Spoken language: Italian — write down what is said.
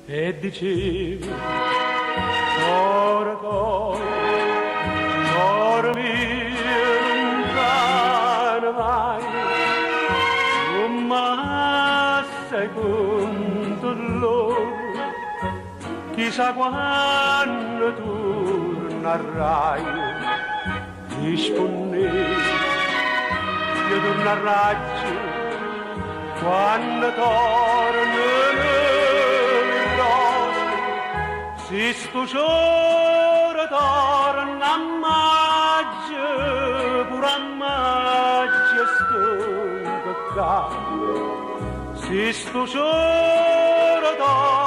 e dicevi cuore mio lontano vai, ma sei con dolore, chissà quando tornerai, rispondevi io tornerai quando tornerò. Si sto giorno torna a maggio, pure a maggio sto qua. Si sto giorno torna